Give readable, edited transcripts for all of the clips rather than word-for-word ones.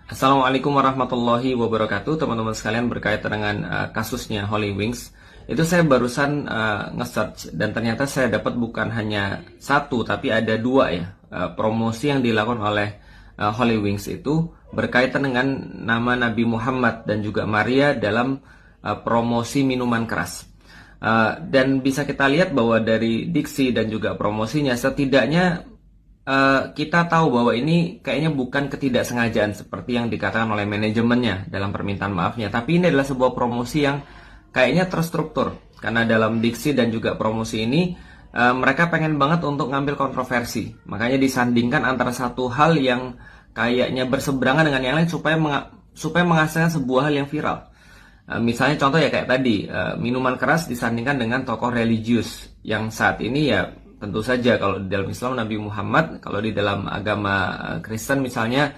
Assalamualaikum warahmatullahi wabarakatuh, teman-teman sekalian. Berkaitan dengan kasusnya Holy Wings, itu saya barusan nge-search dan ternyata saya dapat bukan hanya satu tapi ada dua ya, promosi yang dilakukan oleh Holy Wings itu berkaitan dengan nama Nabi Muhammad dan juga Maria dalam promosi minuman keras. Dan bisa kita lihat bahwa dari diksi dan juga promosinya setidaknya kita tahu bahwa ini kayaknya bukan ketidaksengajaan seperti yang dikatakan oleh manajemennya dalam permintaan maafnya, tapi ini adalah sebuah promosi yang kayaknya terstruktur karena dalam diksi dan juga promosi ini mereka pengen banget untuk ngambil kontroversi, makanya disandingkan antara satu hal yang kayaknya berseberangan dengan yang lain supaya menghasilkan sebuah hal yang viral. Misalnya contoh ya kayak tadi, minuman keras disandingkan dengan tokoh religius yang saat ini ya tentu saja kalau di dalam Islam Nabi Muhammad, kalau di dalam agama Kristen misalnya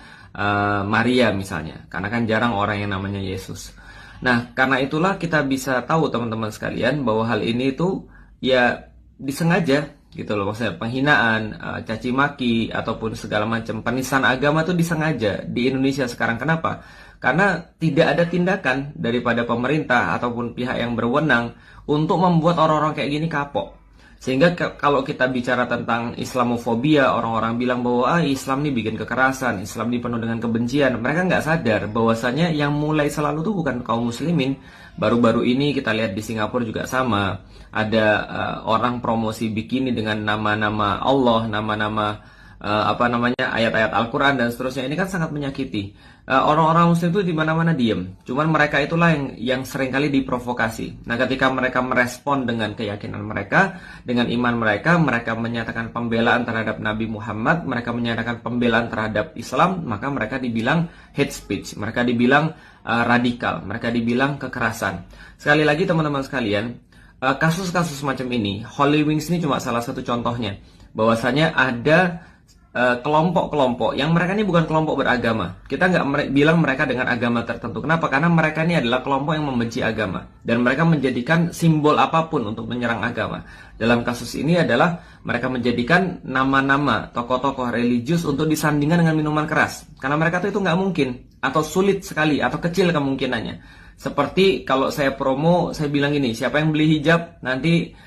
Maria misalnya, karena kan jarang orang yang namanya Yesus. Nah, karena itulah kita bisa tahu teman-teman sekalian bahwa hal ini itu ya disengaja gitu loh, maksudnya penghinaan, caci maki ataupun segala macam penistaan agama itu disengaja di Indonesia sekarang. Kenapa? Karena tidak ada tindakan daripada pemerintah ataupun pihak yang berwenang untuk membuat orang-orang kayak gini kapok. Sehingga kalau kita bicara tentang Islamofobia, orang-orang bilang bahwa Islam ini bikin kekerasan, Islam ini penuh dengan kebencian. Mereka nggak sadar bahwasanya yang mulai selalu itu bukan kaum muslimin. Baru-baru ini kita lihat di Singapura juga sama. Ada orang promosi bikini dengan nama-nama Allah, nama-nama ayat-ayat Al-Quran dan seterusnya. Ini kan sangat menyakiti. Orang-orang muslim itu di mana-mana diem. Cuman mereka itulah yang seringkali diprovokasi. Nah, ketika mereka merespon dengan keyakinan mereka, dengan iman mereka, mereka menyatakan pembelaan terhadap Nabi Muhammad, mereka menyatakan pembelaan terhadap Islam, maka mereka dibilang hate speech, mereka dibilang radikal, mereka dibilang kekerasan. Sekali lagi teman-teman sekalian, kasus-kasus semacam ini, Holy Wings ini cuma salah satu contohnya. Bahwasanya ada kelompok-kelompok yang mereka ini bukan kelompok beragama. Kita nggak bilang mereka dengan agama tertentu. Kenapa? Karena mereka ini adalah kelompok yang membenci agama dan mereka menjadikan simbol apapun untuk menyerang agama. Dalam kasus ini adalah mereka menjadikan nama-nama tokoh-tokoh religius untuk disandingkan dengan minuman keras. Karena mereka itu nggak mungkin atau sulit sekali atau kecil kemungkinannya. Seperti kalau saya promo, saya bilang gini, siapa yang beli hijab nanti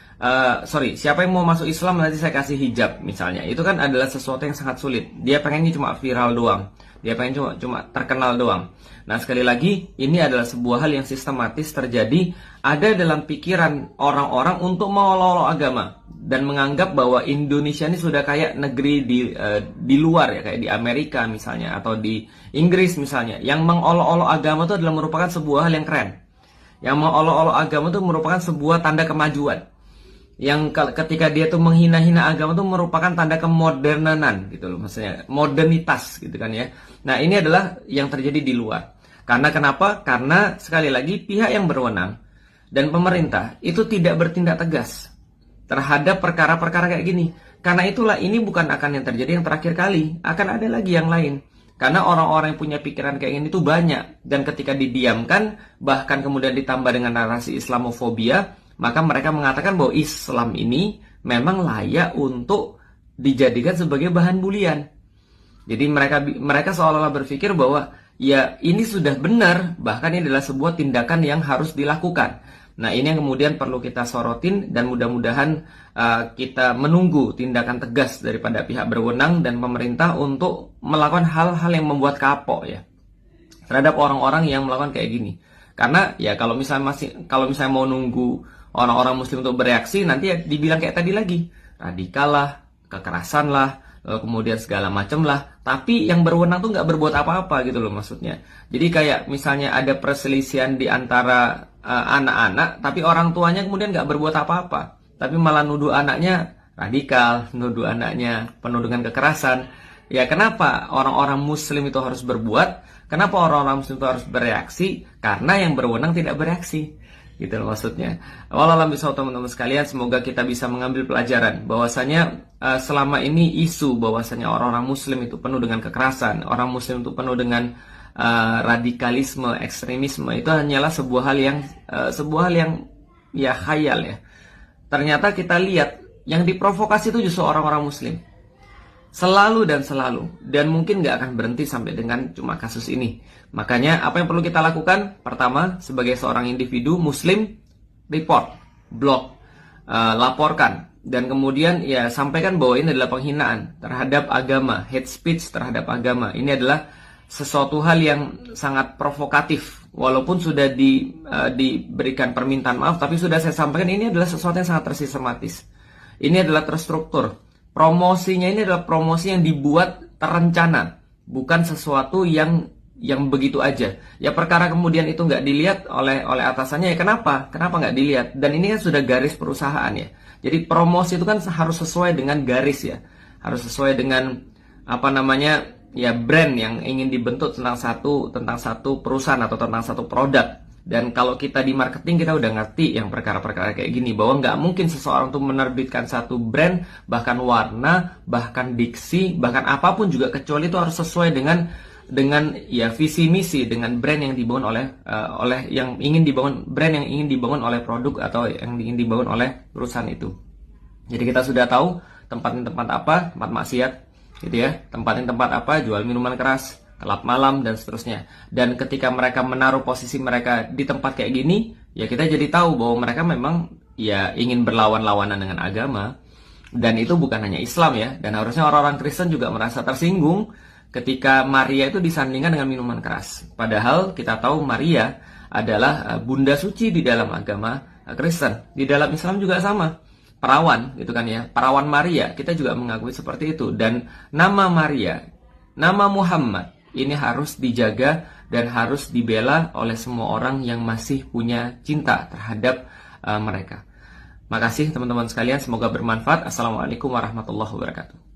siapa yang mau masuk Islam nanti saya kasih hijab misalnya. Itu kan adalah sesuatu yang sangat sulit. Dia pengennya cuma viral doang. Dia pengen cuma terkenal doang. Nah, sekali lagi ini adalah sebuah hal yang sistematis terjadi ada dalam pikiran orang-orang untuk mengolok-olok agama dan menganggap bahwa Indonesia ini sudah kayak negeri di luar ya, kayak di Amerika misalnya atau di Inggris misalnya, yang mengolok-olok agama itu adalah merupakan sebuah hal yang keren. Yang mengolok-olok agama itu merupakan sebuah tanda kemajuan. Yang ketika dia tuh menghina-hina agama tuh merupakan tanda kemodernanan gitu loh, maksudnya modernitas gitu kan ya. Nah, ini adalah yang terjadi di luar. Karena kenapa? Karena sekali lagi pihak yang berwenang dan pemerintah itu tidak bertindak tegas terhadap perkara-perkara kayak gini. Karena itulah ini bukan akan yang terjadi yang terakhir kali, akan ada lagi yang lain. Karena orang-orang yang punya pikiran kayak gini itu banyak, dan ketika didiamkan bahkan kemudian ditambah dengan narasi Islamofobia, maka mereka mengatakan bahwa Islam ini memang layak untuk dijadikan sebagai bahan bulian. Jadi mereka seolah-olah berpikir bahwa ya ini sudah benar, bahkan ini adalah sebuah tindakan yang harus dilakukan. Nah, ini yang kemudian perlu kita sorotin dan mudah-mudahan kita menunggu tindakan tegas daripada pihak berwenang dan pemerintah untuk melakukan hal-hal yang membuat kapok ya terhadap orang-orang yang melakukan kayak gini. Karena ya kalau misalnya mau nunggu orang-orang muslim untuk bereaksi, nanti ya dibilang kayak tadi lagi, radikal lah, kekerasan lah, lalu kemudian segala macam lah. Tapi yang berwenang tuh nggak berbuat apa-apa gitu loh maksudnya. Jadi kayak misalnya ada perselisihan di antara anak-anak, tapi orang tuanya kemudian nggak berbuat apa-apa, tapi malah nuduh anaknya radikal, nuduh anaknya penuh dengan kekerasan. Ya kenapa orang-orang muslim itu harus berbuat? Kenapa orang-orang muslim itu harus bereaksi? Karena yang berwenang tidak bereaksi. Gitu loh maksudnya. Wallahualam bishawab teman-teman sekalian, semoga kita bisa mengambil pelajaran bahwasanya selama ini isu bahwasanya orang-orang muslim itu penuh dengan kekerasan, orang muslim itu penuh dengan radikalisme, ekstremisme, itu hanyalah sebuah hal yang ya khayal ya. Ternyata kita lihat yang diprovokasi itu justru orang-orang muslim. Selalu dan selalu. Dan mungkin nggak akan berhenti sampai dengan cuma kasus ini. Makanya apa yang perlu kita lakukan? Pertama, sebagai seorang individu muslim, report, blog, laporkan. Dan kemudian ya sampaikan bahwa ini adalah penghinaan terhadap agama, hate speech terhadap agama. Ini adalah sesuatu hal yang sangat provokatif. Walaupun sudah diberikan permintaan maaf, tapi sudah saya sampaikan ini adalah sesuatu yang sangat tersistematis. Ini adalah terstruktur. Promosinya ini adalah promosi yang dibuat terencana, bukan sesuatu yang begitu aja. Ya perkara kemudian itu nggak dilihat oleh atasannya, ya kenapa? Kenapa nggak dilihat? Dan ini kan sudah garis perusahaan ya. Jadi promosi itu kan harus sesuai dengan garis ya. Harus sesuai dengan ya brand yang ingin dibentuk tentang satu perusahaan atau tentang satu produk. Dan kalau kita di marketing, kita udah ngerti yang perkara-perkara kayak gini, bahwa nggak mungkin seseorang tuh menerbitkan satu brand, bahkan warna, bahkan diksi, bahkan apapun juga, kecuali itu harus sesuai dengan ya visi misi, dengan brand yang dibangun oleh yang ingin dibangun oleh produk atau yang ingin dibangun oleh perusahaan itu. Jadi kita sudah tahu tempat apa, tempat maksiat gitu ya, tempat apa, jual minuman keras, kelab malam, dan seterusnya. Dan ketika mereka menaruh posisi mereka di tempat kayak gini, ya kita jadi tahu bahwa mereka memang ya ingin berlawan-lawanan dengan agama. Dan itu bukan hanya Islam ya. Dan harusnya orang-orang Kristen juga merasa tersinggung ketika Maria itu disandingkan dengan minuman keras. Padahal kita tahu Maria adalah bunda suci di dalam agama Kristen. Di dalam Islam juga sama. Perawan gitu kan ya. Perawan Maria, kita juga mengakui seperti itu. Dan nama Maria, nama Muhammad, ini harus dijaga dan harus dibela oleh semua orang yang masih punya cinta terhadap mereka. Makasih teman-teman sekalian, semoga bermanfaat. Assalamualaikum warahmatullahi wabarakatuh.